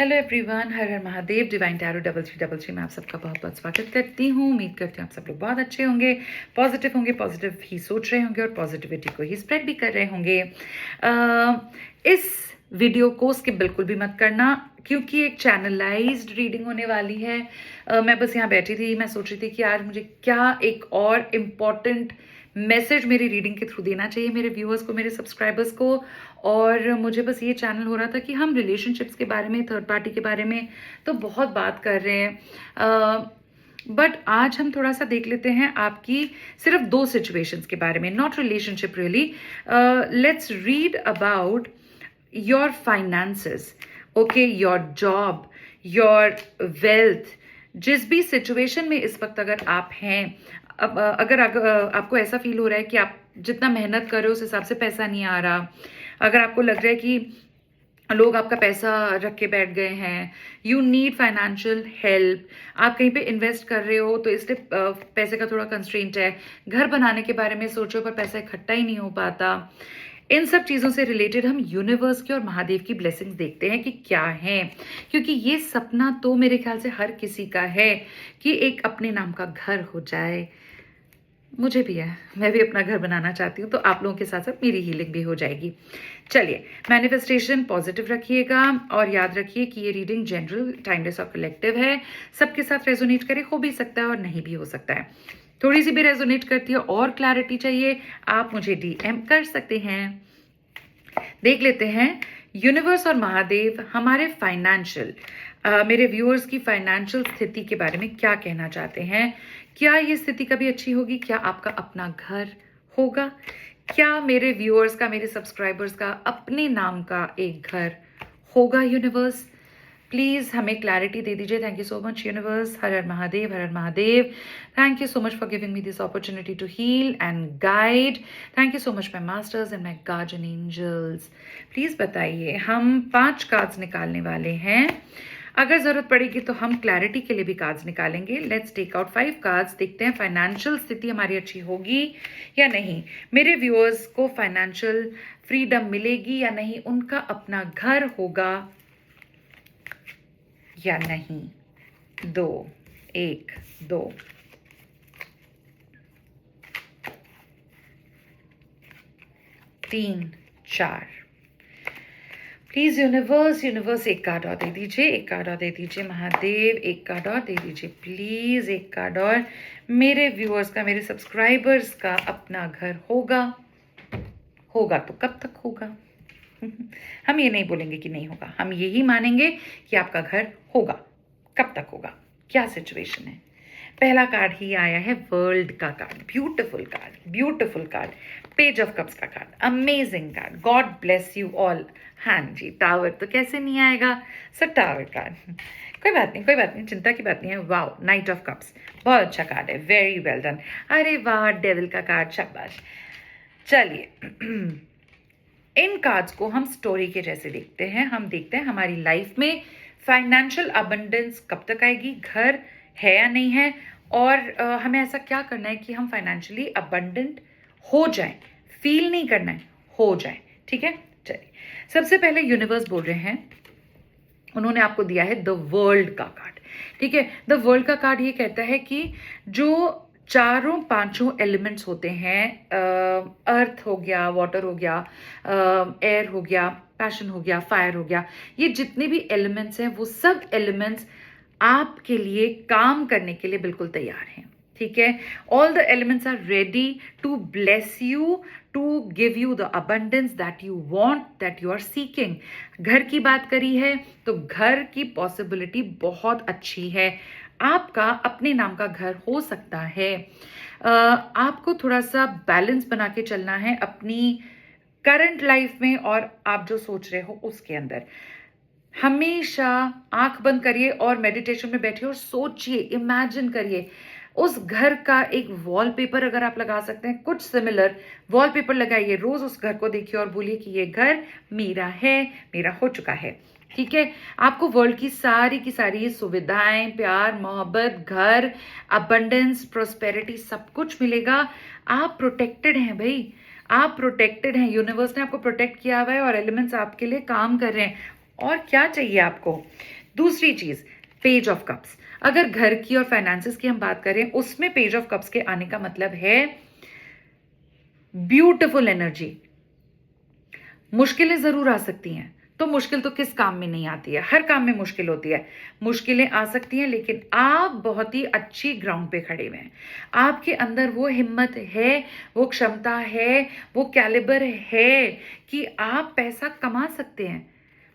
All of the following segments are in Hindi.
हेलो एवरीवन, हर हर महादेव। डिवाइन टैरो 3333 में आप सबका बहुत बहुत स्वागत करती हूँ। उम्मीद करती हूँ आप सब लोग बहुत अच्छे होंगे, पॉजिटिव ही सोच रहे होंगे और पॉजिटिविटी को ही स्प्रेड भी कर रहे होंगे। इस वीडियो को स्किप बिल्कुल भी मत करना, क्योंकि एक चैनलाइज्ड रीडिंग होने वाली है। मैं बस यहाँ बैठी थी, मैं सोच रही थी कि यार मुझे क्या एक और इम्पॉर्टेंट मैसेज मेरी रीडिंग के थ्रू देना चाहिए मेरे व्यूअर्स को, मेरे सब्सक्राइबर्स को। और मुझे बस ये चैनल हो रहा था कि हम रिलेशनशिप्स के बारे में, थर्ड पार्टी के बारे में तो बहुत बात कर रहे हैं, बट आज हम थोड़ा सा देख लेते हैं आपकी सिर्फ दो सिचुएशंस के बारे में, not relationship really. Let's read about your finances, okay, your job, your wealth. जिस भी सिचुएशन में इस वक्त अगर आप हैं, अब अगर आपको ऐसा फील हो रहा है कि आप जितना मेहनत कर रहे हो उस हिसाब से पैसा नहीं आ रहा, अगर आपको लग रहा है कि लोग आपका पैसा रख के बैठ गए हैं, यू नीड फाइनेंशियल हेल्प, आप कहीं पे इन्वेस्ट कर रहे हो तो इसलिए पैसे का थोड़ा कंस्ट्रेंट है, घर बनाने के बारे में सोचो पर पैसा इकट्ठा ही नहीं हो पाता, इन सब चीज़ों से रिलेटेड हम यूनिवर्स की और महादेव की ब्लेसिंग्स देखते हैं कि क्या है। क्योंकि ये सपना तो मेरे ख्याल से हर किसी का है कि एक अपने नाम का घर हो जाए। मुझे भी है, मैं भी अपना घर बनाना चाहती हूँ, तो आप लोगों के साथ साथ मेरी हीलिंग भी हो जाएगी। चलिए, मैनिफेस्टेशन पॉजिटिव रखिएगा और याद रखिए कि ये रीडिंग जनरल, टाइमलेस और कलेक्टिव है। सबके साथ रेजोनेट करे, हो भी सकता है और नहीं भी हो सकता है। थोड़ी सी भी रेजोनेट करती है और क्लैरिटी चाहिए, आप मुझे डीएम कर सकते हैं। देख लेते हैं यूनिवर्स और महादेव हमारे फाइनेंशियल, मेरे व्यूअर्स की फाइनेंशियल स्थिति के बारे में क्या कहना चाहते हैं। क्या ये स्थिति कभी अच्छी होगी? क्या आपका अपना घर होगा? क्या मेरे व्यूअर्स का, मेरे सब्सक्राइबर्स का अपने नाम का एक घर होगा? यूनिवर्स प्लीज हमें क्लैरिटी दे दीजिए। Thank you so much universe. हर हर महादेव, हर हर Mahadev. Thank you so much for giving me this opportunity to heal and guide. Thank you so much my masters and my guardian angels. Please बताइए, हम 5 कार्ड्स निकालने वाले हैं। अगर जरूरत पड़ेगी तो हम क्लैरिटी के लिए भी कार्ड्स निकालेंगे। लेट्स टेक आउट 5 कार्ड्स, देखते हैं फाइनेंशियल स्थिति हमारी अच्छी होगी या नहीं, मेरे व्यूअर्स को फाइनेंशियल फ्रीडम मिलेगी या नहीं, उनका अपना घर होगा या नहीं। 2, 1, 2, 3, 4। प्लीज यूनिवर्स एक कार्ड और दे दीजिए, एक कार्ड और दे दीजिए। महादेव एक कार्ड और दे दीजिए प्लीज, एक कार्ड और। मेरे व्यूअर्स का, मेरे सब्सक्राइबर्स का अपना घर होगा तो कब तक होगा? हम ये नहीं बोलेंगे कि नहीं होगा, हम यही मानेंगे कि आपका घर होगा। कब तक होगा? क्या सिचुएशन है? पहला कार्ड ही आया है, वर्ल्ड का card, beautiful card, page of cups का card, amazing card, God bless you all. हाँ जी, टावर तो कैसे नहीं आएगा सर, टावर कार्ड। कोई बात नहीं, चिंता की बात नहीं है। वाओ, नाइट ऑफ कप्स, बहुत अच्छा कार्ड है, वेरी वेल डन। अरे वाह, डेविल का कार्ड, शाबाश। चलिए, इन कार्ड्स को हम स्टोरी के जैसे देखते हैं। हम देखते हैं हमारी लाइफ में फाइनेंशियल अबंडेंस कब तक आएगी, घर है या नहीं है, और हमें ऐसा क्या करना है कि हम फाइनेंशियली अबंडेंट हो जाएं। फील नहीं करना है, हो जाएं। ठीक है, चलिए, सबसे पहले यूनिवर्स बोल रहे हैं, उन्होंने आपको दिया है द वर्ल्ड का कार्ड। ठीक है, द वर्ल्ड का कार्ड ये कहता है कि जो चारों पांचों एलिमेंट्स होते हैं, अर्थ हो गया, वाटर हो गया, एयर हो गया, पैशन हो गया, फायर हो गया, ये जितने भी एलिमेंट्स हैं वो सब एलिमेंट्स आपके लिए काम करने के लिए बिल्कुल तैयार हैं। ठीक है, all the elements are ready to bless you, to give you the abundance that you want, that you are seeking. घर की बात करी है तो घर की पॉसिबिलिटी बहुत अच्छी है, आपका अपने नाम का घर हो सकता है। आपको थोड़ा सा बैलेंस बना के चलना है अपनी करंट लाइफ में और आप जो सोच रहे हो उसके अंदर। हमेशा आंख बंद करिए और मेडिटेशन में बैठिए और सोचिए, इमेजिन करिए उस घर का एक वॉलपेपर अगर आप लगा सकते हैं, कुछ सिमिलर वॉलपेपर लगाइए, रोज उस घर को देखिए और बोलिए कि ये घर मेरा है, मेरा हो चुका है। ठीक है, आपको वर्ल्ड की सारी सुविधाएं, प्यार, मोहब्बत, घर, अबंडेंस, प्रोस्पेरिटी सब कुछ मिलेगा। आप प्रोटेक्टेड हैं भाई, आप प्रोटेक्टेड हैं, यूनिवर्स ने आपको प्रोटेक्ट किया हुआ है और एलिमेंट्स आपके लिए काम कर रहे हैं। और क्या चाहिए आपको? दूसरी चीज, पेज ऑफ कप्स। अगर घर की और फाइनेंसेस की हम बात करें, उसमें पेज ऑफ कप्स के आने का मतलब है ब्यूटिफुल एनर्जी। मुश्किलें जरूर आ सकती हैं, तो मुश्किल तो किस काम में नहीं आती है, हर काम में मुश्किल होती है। मुश्किलें आ सकती हैं, लेकिन आप बहुत ही अच्छी ग्राउंड पे खड़े हुए हैं। आपके अंदर वो हिम्मत है, वो क्षमता है, वो कैलिबर है कि आप पैसा कमा सकते हैं,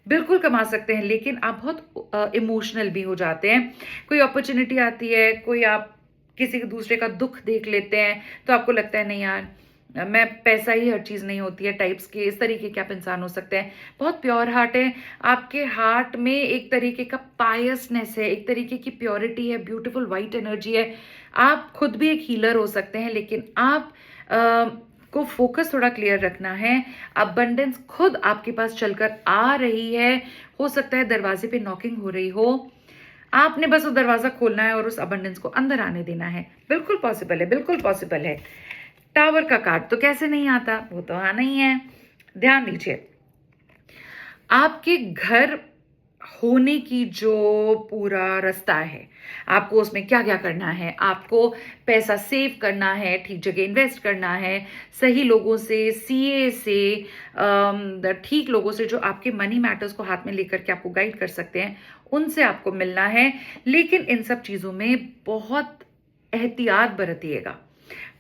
बिल्कुल कमा सकते हैं। लेकिन आप बहुत इमोशनल भी हो जाते हैं। कोई अपॉर्चुनिटी आती है, कोई आप किसी दूसरे का दुख देख लेते हैं, तो आपको लगता है नहीं यार, मैं पैसा ही हर चीज नहीं होती है टाइप्स के, इस तरीके के आप इंसान हो सकते हैं। बहुत प्योर हार्ट है आपके हार्ट में, एक तरीके का पायसनेस है, एक तरीके की प्योरिटी है, ब्यूटीफुल वाइट एनर्जी है। आप खुद भी एक हीलर हो सकते हैं, लेकिन आप को फोकस थोड़ा क्लियर रखना है। अबंडेंस खुद आपके पास चलकर आ रही है। हो सकता है दरवाजे पे नॉकिंग हो रही हो, आपने बस वो दरवाजा खोलना है और उस अबंडेंस को अंदर आने देना है। बिल्कुल पॉसिबल है, बिल्कुल पॉसिबल है। टावर का कार्ड तो कैसे नहीं आता, वो तो आना ही है। ध्यान दीजिए, आपके घर होने की जो पूरा रास्ता है, आपको उसमें क्या क्या करना है। आपको पैसा सेव करना है, ठीक जगह इन्वेस्ट करना है, सही लोगों से, सीए से, ठीक लोगों से जो आपके मनी मैटर्स को हाथ में लेकर के आपको गाइड कर सकते हैं, उनसे आपको मिलना है। लेकिन इन सब चीजों में बहुत एहतियात बरतिएगा,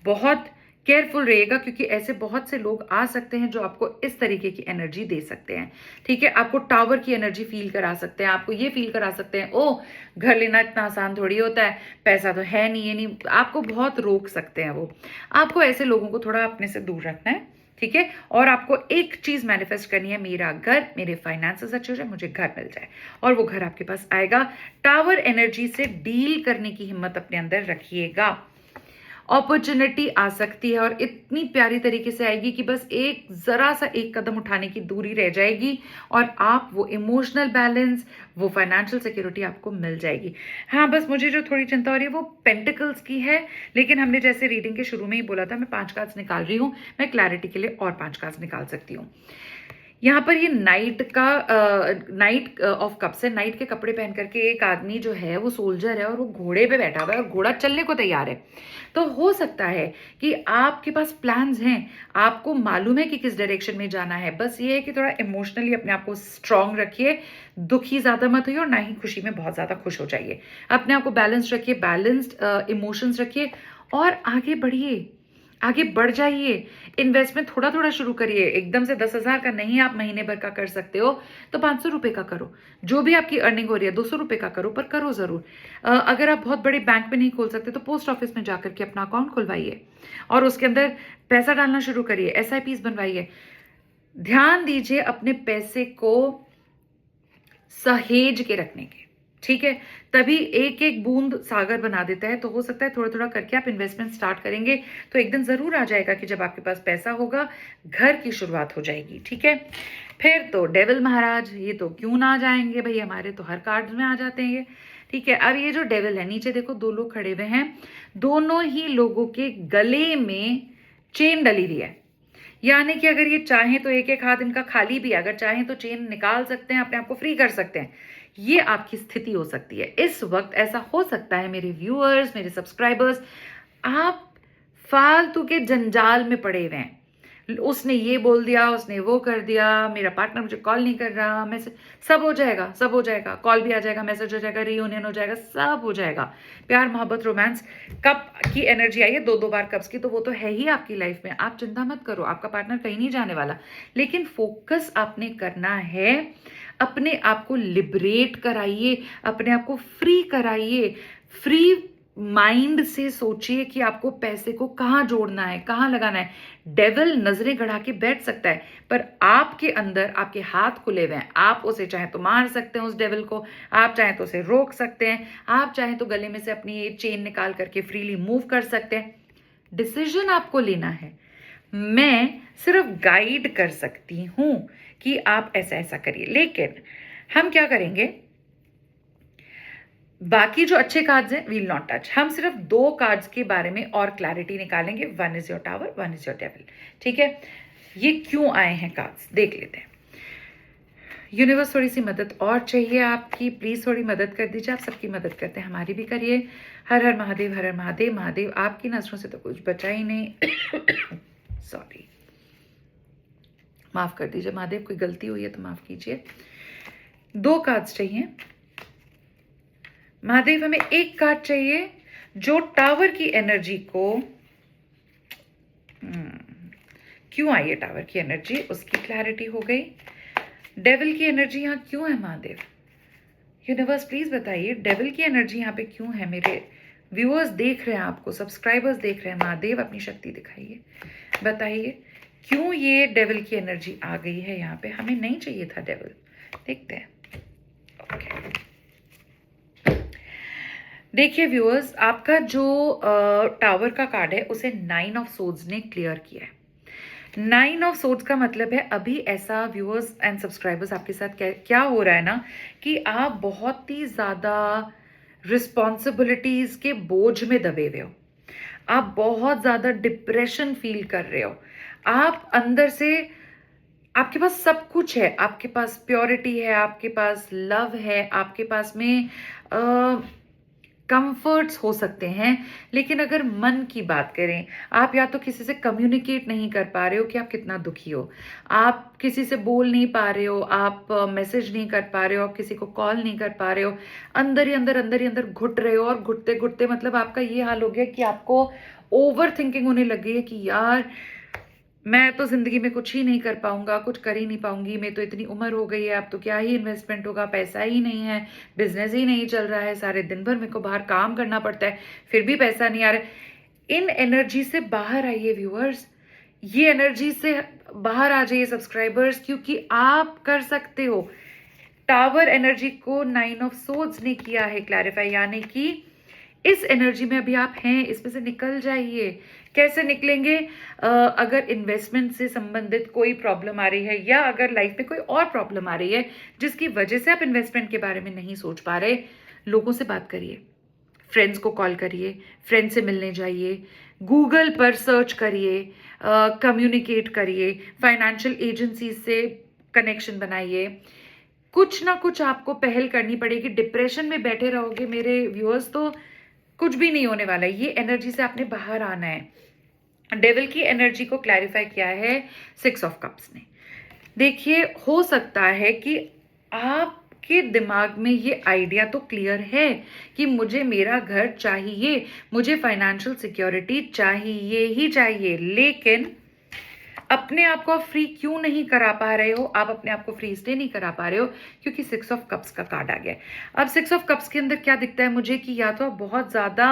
बहुत केयरफुल रहिएगा, क्योंकि ऐसे बहुत से लोग आ सकते हैं जो आपको इस तरीके की एनर्जी दे सकते हैं। ठीक है, आपको टावर की एनर्जी फील करा सकते हैं, आपको ये फील करा सकते हैं ओ घर लेना इतना आसान थोड़ी होता है, पैसा तो है नहीं, ये नहीं, आपको बहुत रोक सकते हैं वो। आपको ऐसे लोगों को थोड़ा अपने से दूर रखना है। ठीक है, और आपको एक चीज मैनिफेस्ट करनी है, मेरा घर, मेरे फाइनेंसेस अच्छे हो जाए, मुझे घर मिल जाए, और वो घर आपके पास आएगा। टावर एनर्जी से डील करने की हिम्मत अपने अंदर रखिएगा। अपॉर्चुनिटी आ सकती है, और इतनी प्यारी तरीके से आएगी कि बस एक जरा सा एक कदम उठाने की दूरी रह जाएगी, और आप वो इमोशनल बैलेंस, वो फाइनेंशियल सिक्योरिटी आपको मिल जाएगी। हाँ, बस मुझे जो थोड़ी चिंता हो रही है वो पेंटिकल्स की है, लेकिन हमने जैसे रीडिंग के शुरू में ही बोला था, मैं 5 कार्ड्स निकाल रही हूँ, मैं क्लैरिटी के लिए और 5 कार्ड्स निकाल सकती हूँ। यहाँ पर ये नाइट ऑफ कप्स है। नाइट के कपड़े पहन करके एक आदमी जो है वो सोल्जर है, और वो घोड़े पे बैठा हुआ है, और घोड़ा चलने को तैयार है। तो हो सकता है कि आपके पास प्लान्स हैं, आपको मालूम है कि किस डायरेक्शन में जाना है, बस ये है कि थोड़ा इमोशनली अपने आप को स्ट्रांग रखिए, दुखी ज्यादा मत होइए और ना ही खुशी में बहुत ज्यादा खुश हो जाइए। अपने आप को बैलेंस रखिए, बैलेंस्ड इमोशंस रखिए, और आगे बढ़िए, आगे बढ़ जाइए। इन्वेस्टमेंट थोड़ा थोड़ा शुरू करिए, एकदम से 10,000 का नहीं, आप महीने भर का कर सकते हो तो 500 रुपए का करो। जो भी आपकी अर्निंग हो रही है 200 रुपए का करो, पर करो जरूर। अगर आप बहुत बड़े बैंक में नहीं खोल सकते तो पोस्ट ऑफिस में जाकर के अपना अकाउंट खुलवाइए, और उसके अंदर पैसा डालना शुरू करिए, एसआईपीस बनवाइए। ध्यान दीजिए अपने पैसे को सहेज के रखने के। ठीक है, तभी एक एक बूंद सागर बना देता है। तो हो सकता है थोड़ा थोड़ा करके आप इन्वेस्टमेंट स्टार्ट करेंगे तो एक दिन जरूर आ जाएगा कि जब आपके पास पैसा होगा, घर की शुरुआत हो जाएगी। ठीक है, फिर तो डेविल महाराज, ये तो क्यों ना आ जाएंगे भाई, हमारे तो हर कार्ड में आ जाते हैं ये। ठीक है, अब ये जो डेविल है, नीचे देखो 2 लोग खड़े हुए हैं, दोनों ही लोगों के गले में चेन डली हुई है। यानी कि अगर ये चाहें तो एक एक हाथ इनका खाली भी है, अगर चाहें तो चेन निकाल सकते हैं, अपने आप को फ्री कर सकते हैं। ये आपकी स्थिति हो सकती है इस वक्त। ऐसा हो सकता है मेरे व्यूअर्स, मेरे सब्सक्राइबर्स, आप फालतू के जंजाल में पड़े हुए हैं। उसने ये बोल दिया, उसने वो कर दिया, मेरा पार्टनर मुझे कॉल नहीं कर रहा, मैसेज, सब हो जाएगा, सब हो जाएगा, कॉल भी आ जाएगा, मैसेज हो जाएगा, रियूनियन हो जाएगा, सब हो जाएगा। प्यार मोहब्बत रोमांस, कप की एनर्जी आई है, 2-2 बार कप्स की, तो वो तो है ही आपकी लाइफ में। आप चिंता मत करो, आपका पार्टनर कहीं नहीं जाने वाला। लेकिन फोकस आपने करना है, अपने आप को लिबरेट कराइए, अपने आप को फ्री कराइए। फ्री माइंड से सोचिए कि आपको पैसे को कहाँ जोड़ना है, कहाँ लगाना है। डेविल नजरें गड़ा के बैठ सकता है, पर आपके अंदर आपके हाथ खुले हुए हैं। आप उसे चाहे तो मार सकते हैं, उस डेविल को, आप चाहे तो उसे रोक सकते हैं, आप चाहे तो गले में से अपनी ये चेन निकाल करके फ्रीली मूव कर सकते हैं। डिसीजन आपको लेना है, मैं सिर्फ गाइड कर सकती हूं कि आप ऐसा ऐसा करिए। लेकिन हम क्या करेंगे, बाकी जो अच्छे कार्ड्स हैं वील नॉट टच, हम सिर्फ 2 कार्ड्स के बारे में और क्लैरिटी निकालेंगे। 1 is your tower, 1 is your devil. ठीक है, ये क्यों आए हैं कार्ड्स देख लेते हैं। यूनिवर्स थोड़ी सी मदद और चाहिए आपकी, प्लीज़ थोड़ी मदद कर दीजिए। आप सबकी मदद करते हैं, हमारी भी करिए। हर हर महादेव, हर हर महादेव। महादेव आपकी नजरों से तो कुछ बचा ही नहीं। सॉरी, माफ़ कर दीजिए महादेव, कोई गलती हुई है तो माफ़ कीजिए। 2 कार्ड्स चाहिए महादेव, हमें एक कार्ड चाहिए जो टावर की एनर्जी को क्यों आई है, टावर की एनर्जी, उसकी क्लैरिटी हो गई। डेविल की एनर्जी यहाँ क्यों है महादेव? यूनिवर्स प्लीज बताइए, डेविल की एनर्जी यहाँ पे क्यों है? मेरे व्यूअर्स देख रहे हैं आपको, सब्सक्राइबर्स देख रहे हैं, महादेव अपनी शक्ति दिखाइए, बताइए क्यों ये डेविल की एनर्जी आ गई है यहाँ पे? हमें नहीं चाहिए था डेविल। देखते हैं। ओके, देखिए व्यूअर्स, आपका जो टावर का कार्ड है उसे 9 ऑफ सोर्ड्स ने क्लियर किया है। 9 ऑफ सोर्ड्स का मतलब है अभी ऐसा व्यूअर्स एंड सब्सक्राइबर्स आपके साथ क्या हो रहा है ना, कि आप बहुत ही ज़्यादा रिस्पॉन्सिबिलिटीज़ के बोझ में दबे हुए हो। आप बहुत ज़्यादा डिप्रेशन फील कर रहे हो। आप अंदर से, आपके पास सब कुछ है, आपके पास प्योरिटी है, आपके पास लव है, आपके पास में कंफर्ट्स हो सकते हैं, लेकिन अगर मन की बात करें, आप या तो किसी से कम्युनिकेट नहीं कर पा रहे हो कि आप कितना दुखी हो, आप किसी से बोल नहीं पा रहे हो, आप मैसेज नहीं कर पा रहे हो, आप किसी को कॉल नहीं कर पा रहे हो, अंदर ही अंदर घुट रहे हो, और घुटते घुटते मतलब आपका ये हाल हो गया कि आपको ओवर थिंकिंग होने लगी है कि यार मैं तो जिंदगी में कुछ ही नहीं कर पाऊंगा, कुछ कर ही नहीं पाऊंगी, मैं तो इतनी उम्र हो गई है, अब तो क्या ही इन्वेस्टमेंट होगा, पैसा ही नहीं है, बिजनेस ही नहीं चल रहा है, सारे दिन भर मेरे को बाहर काम करना पड़ता है, फिर भी पैसा नहीं आ रहा। इन एनर्जी से बाहर आइए व्यूअर्स, ये एनर्जी से बाहर आ जाइए सब्सक्राइबर्स, क्योंकि आप कर सकते हो। टावर एनर्जी को 9 ऑफ सोर्ड्स ने किया है क्लैरिफाई, यानी कि इस एनर्जी में अभी आप हैं, इसमें से निकल जाइए। कैसे निकलेंगे? अगर इन्वेस्टमेंट से संबंधित कोई प्रॉब्लम आ रही है, या अगर लाइफ में कोई और प्रॉब्लम आ रही है जिसकी वजह से आप इन्वेस्टमेंट के बारे में नहीं सोच पा रहे, लोगों से बात करिए, फ्रेंड्स को कॉल करिए, फ्रेंड से मिलने जाइए, गूगल पर सर्च करिए, कम्युनिकेट करिए, फाइनेंशियल एजेंसी से कनेक्शन बनाइए। कुछ ना कुछ आपको पहल करनी पड़ेगी। डिप्रेशन में बैठे रहोगे मेरे व्यूअर्स तो कुछ भी नहीं होने वाला है। ये एनर्जी से आपने बाहर आना है। डेविल की एनर्जी को क्लैरिफाई किया है 6 ऑफ कप्स ने। देखिए, हो सकता है कि आपके दिमाग में ये आइडिया तो क्लियर है कि मुझे मेरा घर चाहिए, मुझे फाइनेंशियल सिक्योरिटी चाहिए ही चाहिए, लेकिन अपने आप को फ्री क्यों नहीं करा पा रहे हो? आप अपने आप को फ्री इसलिए नहीं करा पा रहे हो क्योंकि 6 ऑफ कप्स का कार्ड आ गया। अब 6 ऑफ कप्स के अंदर क्या दिखता है मुझे कि या तो आप बहुत ज़्यादा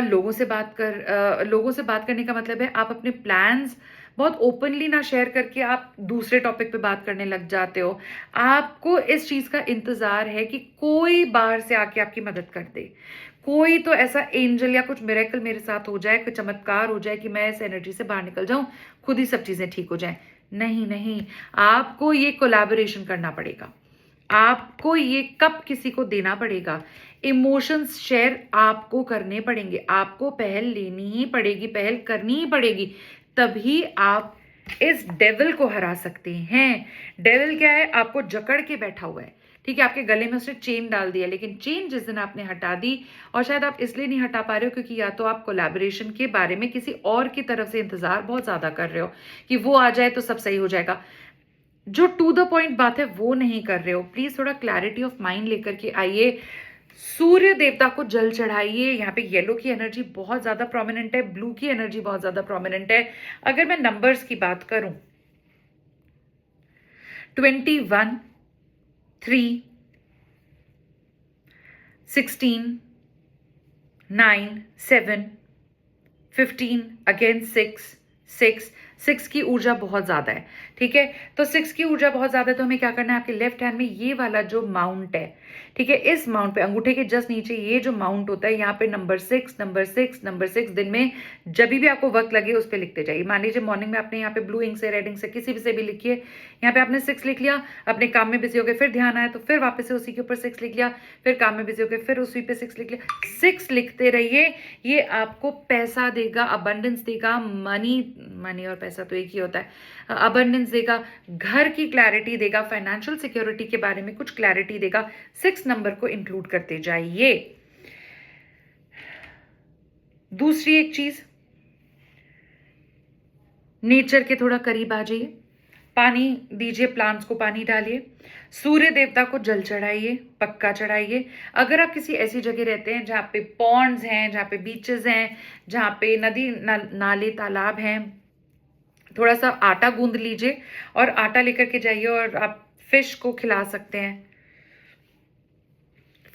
लोगों से बात करने का मतलब है आप अपने प्लान्स बहुत ओपनली ना शेयर करके आप दूसरे टॉपिक पे बात करने लग जाते हो। आपको इस चीज़ का इंतज़ार है कि कोई बाहर से आके आपकी मदद कर दे, कोई तो ऐसा एंजल या कुछ मिरेकल मेरे साथ हो जाए, कोई चमत्कार हो जाए कि मैं इस एनर्जी से बाहर निकल जाऊं, खुद ही सब चीज़ें ठीक हो जाएं। नहीं नहीं, आपको ये कोलैबोरेशन करना पड़ेगा, आपको ये कप किसी को देना पड़ेगा, इमोशंस शेयर आपको करने पड़ेंगे, आपको पहल लेनी ही पड़ेगी, पहल करनी ही पड़ेगी, तभी आप इस डेविल को हरा सकते हैं। डेविल क्या है? आपको जकड़ के बैठा हुआ है, ठीक है, आपके गले में उसने चेन डाल दिया, लेकिन चेन जिस दिन आपने हटा दी, और शायद आप इसलिए नहीं हटा पा रहे हो क्योंकि या तो आप कोलैबोरेशन के बारे में किसी और की तरफ से इंतजार बहुत ज्यादा कर रहे हो कि वो आ जाए तो सब सही हो जाएगा, जो टू द पॉइंट बात है वो नहीं कर रहे हो। प्लीज थोड़ा क्लैरिटी ऑफ माइंड लेकर के आइए। सूर्य देवता को जल चढ़ाइए। यहाँ पे येलो की एनर्जी बहुत ज्यादा प्रोमिनेंट है, ब्लू की एनर्जी बहुत ज्यादा प्रोमिनेंट है। अगर मैं नंबर्स की बात करूं, 21, 3, 16, 9, 7, 15, अगेन 6 की ऊर्जा बहुत ज्यादा है, ठीक है। तो 6 की ऊर्जा बहुत ज्यादा है, तो हमें क्या करना है, आपके लेफ्ट हैंड में ये वाला जो माउंट है, ठीक है, इस माउंट पे अंगूठे के जस्ट नीचे ये जो माउंट होता है, यहाँ पे नंबर 6 दिन में जब भी आपको वक्त लगे उस पर लिखते जाइए। मान लीजिए मॉर्निंग में आपने यहाँ पे ब्लू इंक से, रेड इंक से, किसी भी से भी लिखिए। यहाँ पे आपने 6 लिख लिया, अपने काम में बिजी हो गए, फिर ध्यान आया तो फिर वापस से उसी के ऊपर 6 लिख लिया, फिर काम में बिजी हो गए, फिर उसी पे 6 लिख लिया। 6 लिखते रहिए, ये आपको पैसा देगा, अबंडेंस देगा। मनी और पैसा तो एक ही होता है। अबंडेंस कॉन्फिडेंस देगा, घर की क्लैरिटी देगा, फाइनेंशियल सिक्योरिटी के बारे में कुछ क्लैरिटी देगा। 6 नंबर को इंक्लूड करते जाइए। दूसरी एक चीज, नेचर के थोड़ा करीब आ जाइए, पानी दीजिए, प्लांट्स को पानी डालिए, सूर्य देवता को जल चढ़ाइए, पक्का चढ़ाइए। अगर आप किसी ऐसी जगह रहते हैं जहाँ पे पॉन्ड्स हैं, जहाँ पे बीचेस हैं, जहाँ पे नदी नाले तालाब हैं, थोड़ा सा आटा गूंद लीजिए और आटा लेकर के जाइए और आप फिश को खिला सकते हैं।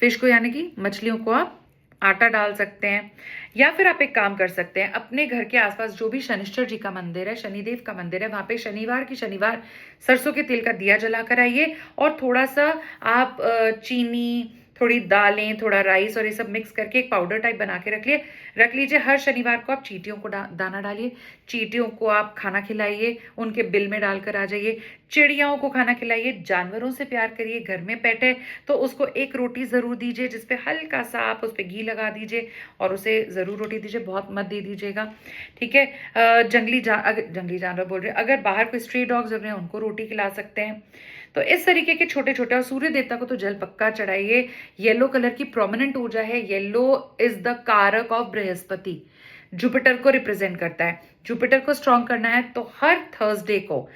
फिश को यानी कि मछलियों को आप आटा डाल सकते हैं। या फिर आप एक काम कर सकते हैं, अपने घर के आसपास जो भी शनिश्चर जी का मंदिर है, शनिदेव का मंदिर है, वहां पे शनिवार सरसों के तेल का दिया जला कर आइए और थोड़ा सा आप चीनी, थोड़ी दालें, थोड़ा राइस और ये सब मिक्स करके एक पाउडर टाइप बना के रख लीजिए। हर शनिवार को आप चींटियों को दाना डालिए, चींटियों को आप खाना खिलाइए, उनके बिल में डालकर आ जाइए। चिड़ियाओं को खाना खिलाइए, जानवरों से प्यार करिए। घर में पेट है तो उसको एक रोटी जरूर दीजिए जिसपे हल्का सा आप उस पर घी लगा दीजिए और उसे जरूर रोटी दीजिए, बहुत मत दे दीजिएगा, ठीक है। जंगली जानवर बोल रहे हैं, अगर बाहर कोई स्ट्री डॉग्स रहे हैं उनको रोटी खिला सकते हैं। तो इस तरीके के छोटे छोटे, और सूर्य देवता को तो जल पक्का चढ़ाइए। येलो कलर की प्रोमिनेंट ऊर्जा है, येलो इज द कारक ऑफ बृहस्पति, जुपिटर को रिप्रेजेंट करता है। जुपिटर को स्ट्रॉन्ग करना है तो हर थर्सडे को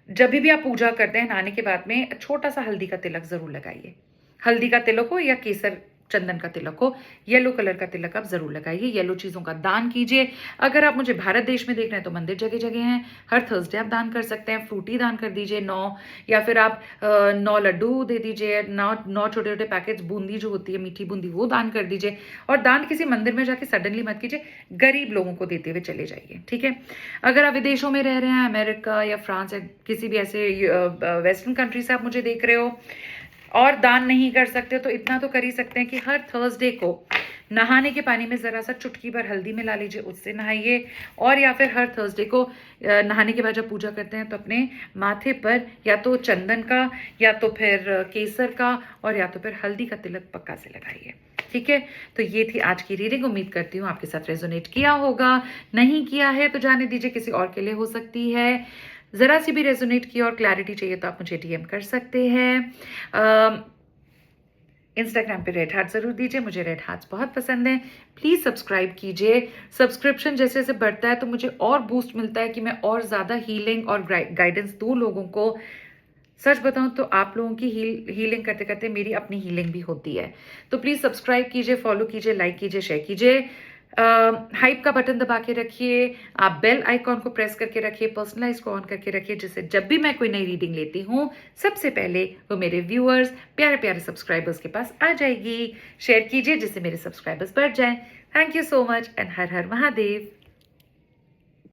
जब भी आप पूजा करते हैं, नहाने के बाद में छोटा सा हल्दी का तिलक जरूर लगाइए। हल्दी का तिलक हो या केसर चंदन का तिलक हो, येलो कलर का तिलक आप जरूर लगाइए। येलो चीजों का दान कीजिए। अगर आप मुझे भारत देश में देख रहे हैं तो मंदिर जगह जगह हैं, हर थर्सडे आप दान कर सकते हैं। फ्रूटी दान कर दीजिए 9, या फिर आप 9 लड्डू दे दीजिए, 9 छोटे छोटे पैकेट्स बूंदी जो होती है मीठी बूंदी, वो दान कर दीजिए। और दान किसी मंदिर में जाके सडनली मत कीजिए, गरीब लोगों को देते हुए चले जाइए, ठीक है। अगर आप विदेशों में रह रहे हैं, अमेरिका या फ्रांस या किसी भी ऐसे वेस्टर्न कंट्री से आप मुझे देख रहे हो और दान नहीं कर सकते तो इतना तो कर ही सकते हैं कि हर थर्सडे को नहाने के पानी में जरा सा चुटकी भर हल्दी मिला लीजिए, उससे नहाइए। और या फिर हर थर्सडे को नहाने के बाद जब पूजा करते हैं तो अपने माथे पर या तो चंदन का या तो फिर केसर का और या तो फिर हल्दी का तिलक पक्का से लगाइए, ठीक है। तो ये थी आज की रीडिंग। उम्मीद करती हूँ आपके साथ रेजोनेट किया होगा। नहीं किया है तो जाने दीजिए, किसी और के लिए हो सकती है। जरा सी भी रेजोनेट की और क्लैरिटी चाहिए तो आप मुझे डीएम कर सकते हैं। इंस्टाग्राम पे रेड हार्ट जरूर दीजिए, मुझे रेड हार्ट्स बहुत पसंद है। प्लीज सब्सक्राइब कीजिए। सब्सक्रिप्शन जैसे जैसे बढ़ता है तो मुझे और बूस्ट मिलता है कि मैं और ज्यादा हीलिंग और गाइडेंस दूं लोगों को। सच बताऊं तो आप लोगों की हीलिंग करते करते मेरी अपनी हीलिंग भी होती है। तो प्लीज सब्सक्राइब कीजिए, फॉलो कीजिए, लाइक कीजिए, शेयर कीजिए। हाइप का बटन दबा के रखिए, आप बेल आइकॉन को प्रेस करके रखिए, पर्सनलाइज को ऑन करके रखिए, जिससे जब भी मैं कोई नई रीडिंग लेती हूँ सबसे पहले वो मेरे व्यूअर्स, प्यारे प्यारे सब्सक्राइबर्स के पास आ जाएगी। शेयर कीजिए जिससे मेरे सब्सक्राइबर्स बढ़ जाएं। Thank you so much and हर हर महादेव।